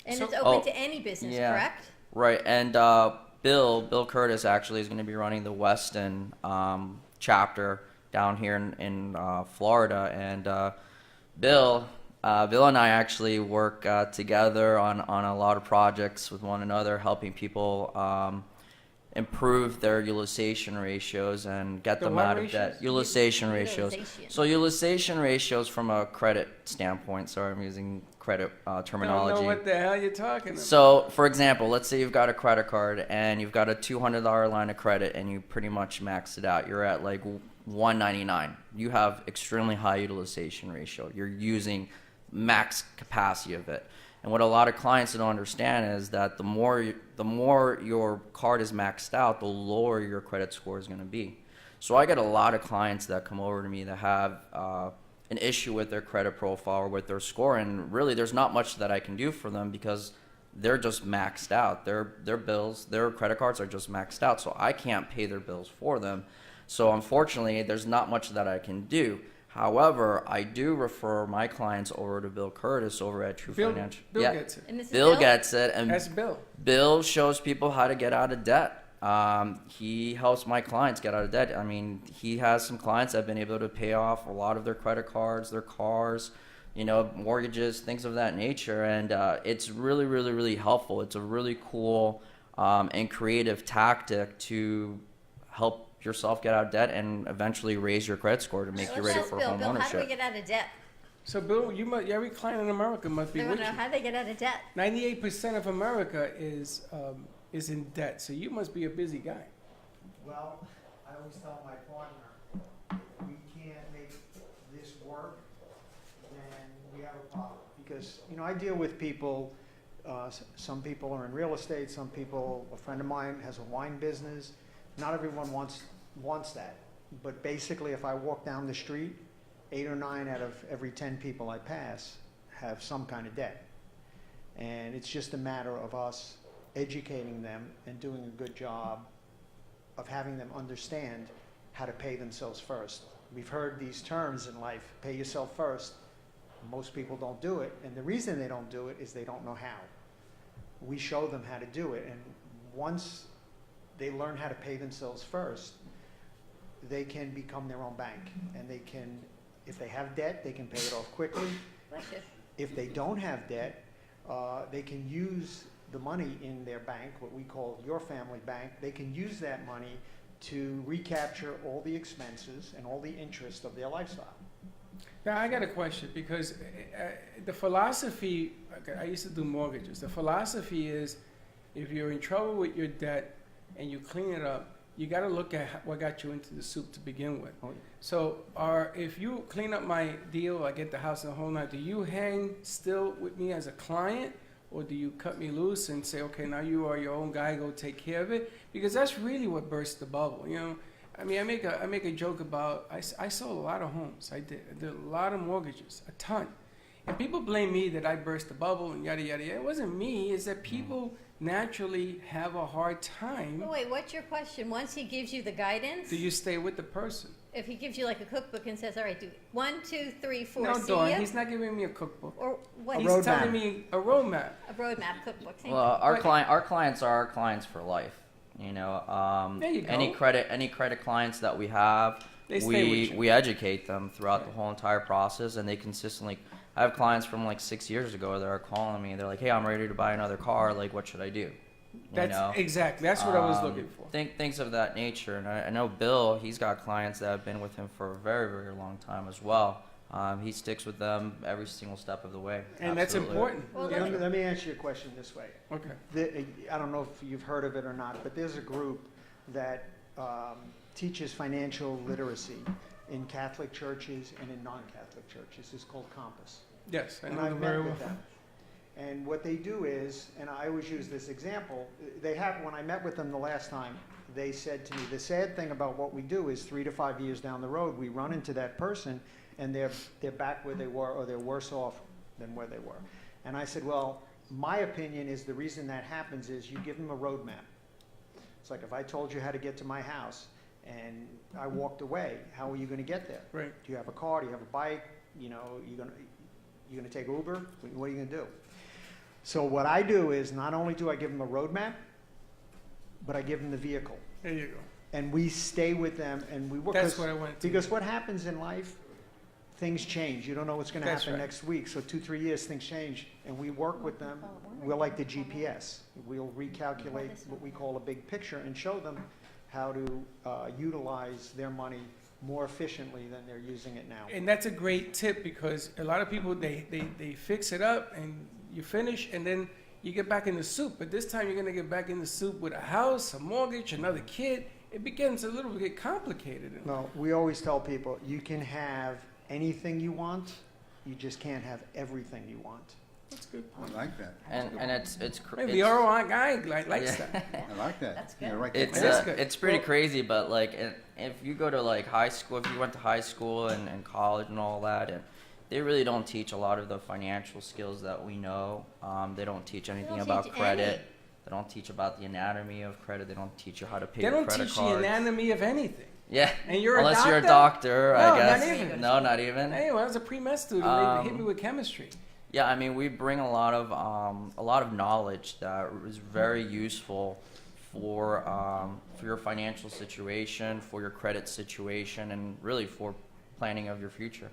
And So- it's open to any business, yeah. correct? Right, and Bill Curtis actually is going to be running the Weston chapter down here in Florida, and Bill and I actually work together on a lot of projects with one another, helping people improve their utilization ratios and get The them what out of debt. ratios? Utilization ratios. Utilization. So utilization ratios from a credit standpoint. Sorry, I'm using credit I terminology. don't know what the hell you're talking about. So, for example, let's say you've got a credit card and you've got a $200 line of credit and you pretty much maxed it out. You're at like 199. You have extremely high utilization ratio. You're using max capacity of it. And what a lot of clients don't understand is that the more your card is maxed out, the lower your credit score is going to be. So I get a lot of clients that come over to me that have an issue with their credit profile or with their score, and really there's not much that I can do for them because they're just maxed out. Their bills, their credit cards are just maxed out, so I can't pay their bills for them. So unfortunately, there's not much that I can do. However, I do refer my clients over to Bill Curtis over at True Financial. Bill Yeah, gets it. And this is Bill gets it, and That's Bill. Bill shows people how to get out of debt. He helps my clients get out of debt. I mean, he has some clients that have been able to pay off a lot of their credit cards, their cars, mortgages, things of that nature. And it's really, really, really helpful. It's a really cool and creative tactic to help yourself get out of debt and eventually raise your credit score to make you Let's ready ask for Bill. home Bill, how do we ownership. get out of debt? So, Bill, every client in America must be They with want to know you. how they get out of debt. 98% of America is in debt, so you must be a busy guy. Well, I always tell my partner, if we can't make this work, then we have a problem. Because, I deal with people, some people are in real estate, some people, a friend of mine has a wine business. Not everyone wants that. But basically, if I walk down the street, 8 or 9 out of every 10 people I pass have some kind of debt. And it's just a matter of us educating them and doing a good job of having them understand how to pay themselves first. We've heard these terms in life, pay yourself first. Most people don't do it, and the reason they don't do it is they don't know how. We show them how to do it, and once they learn how to pay themselves first, they can become their own bank, and they can, if they have debt, they can pay it off quickly. Bless you. If they don't have debt, they can use the money in their bank, what we call your family bank. They can use that money to recapture all the expenses and all the interest of their lifestyle. Now, I got a question because the philosophy, I used to do mortgages. The philosophy is if you're in trouble with your debt and you clean it up, you got to look at what got you into the soup to begin with. Oh, yeah. So, if you clean up my deal, I get the house and the whole night, do you hang still with me as a client? Or do you cut me loose and say, okay, now you are your own guy, go take care of it? Because that's really what burst the bubble, I mean, I make a joke about, I sold a lot of homes. I did a lot of mortgages, a ton. And people blame me that I burst the bubble and yada, yada, yada. It wasn't me, it's that people naturally have a hard time. Oh, wait, what's your question? Once he gives you the guidance, Do you stay with the person? if he gives you like a cookbook and says, all right, do 1, 2, 3, 4, No, see Dawn, ya? he's not giving me a cookbook. Or what? He's roadmap. telling me a roadmap. A roadmap cookbook. Thank Well, you. our Right. clients are our clients for life. There you go. Any credit clients that we have, They stay with you. we educate them throughout Right. the whole entire process, and they consistently. I have clients from like 6 years ago that are calling me. They're like, "Hey, I'm ready to buy another car. Like, what should I do?" Exactly. That's what I was looking for. Things of that nature. And I know Bill, he's got clients that have been with him for a very, very long time as well. He sticks with them every single step of the way. And that's Absolutely. important. Well, you know? Let me answer your question this way. Okay. I don't know if you've heard of it or not, but there's a group that teaches financial literacy in Catholic churches and in non-Catholic churches. It's called Compass. Yes, I And know I've them met very with well. them. And what they do is, and I always use this example, when I met with them the last time, they said to me, the sad thing about what we do is 3 to 5 years down the road, we run into that person and they're back where they were, or they're worse off than where they were. And I said, well, my opinion is the reason that happens is you give them a roadmap. It's like if I told you how to get to my house and I walked away, how are you going to get there? Right. Do you have a car? Do you have a bike? You're going to take Uber? What are you going to do? So what I do is not only do I give them a roadmap, but I give them the vehicle. There you go. And we stay with them and we work. That's what I wanted to Because do. what happens in life, things change. You don't know what's going to That's happen right. next week. So 2-3 years, things change. And we work with them. We're like the GPS. We'll recalculate what we call a big picture and show them how to utilize their money more efficiently than they're using it now. And that's a great tip because a lot of people, they fix it up and you finish and then you get back in the soup. But this time you're going to get back in the soup with a house, a mortgage, another kid. It begins a little bit complicated. No, we always tell people you can have anything you want, you just can't have everything you want. That's good. I like that. And it's Hey, the ROI guy likes Yeah. that. I like that. That's Yeah, good. right. It's That's good. it's pretty Well- crazy, but like if you go to like high school, if you went to high school and college and all that, and they really don't teach a lot of the financial skills that we know. They don't teach anything don't about teach credit. any. They don't teach about the anatomy of credit. They don't teach you how to pay They your don't credit teach cards. the anatomy of anything. Yeah, And you're unless a you're a doctor? doctor, No, I not guess. even. No, not even. Hey, when I was a pre-med student, they hit me with chemistry. Yeah, I mean, we bring a lot of knowledge that is very useful for your financial situation, for your credit situation, and really for planning of your future.